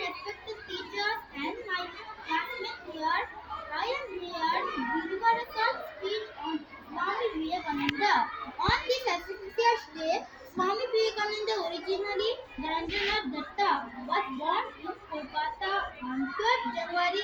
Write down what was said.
respected teachers and my classmates here. I am here to deliver a short speech on Swami Vivekananda. On this auspicious day, Swami Vivekananda, originally Ranjanath Datta, was born in Kolkata on 12 January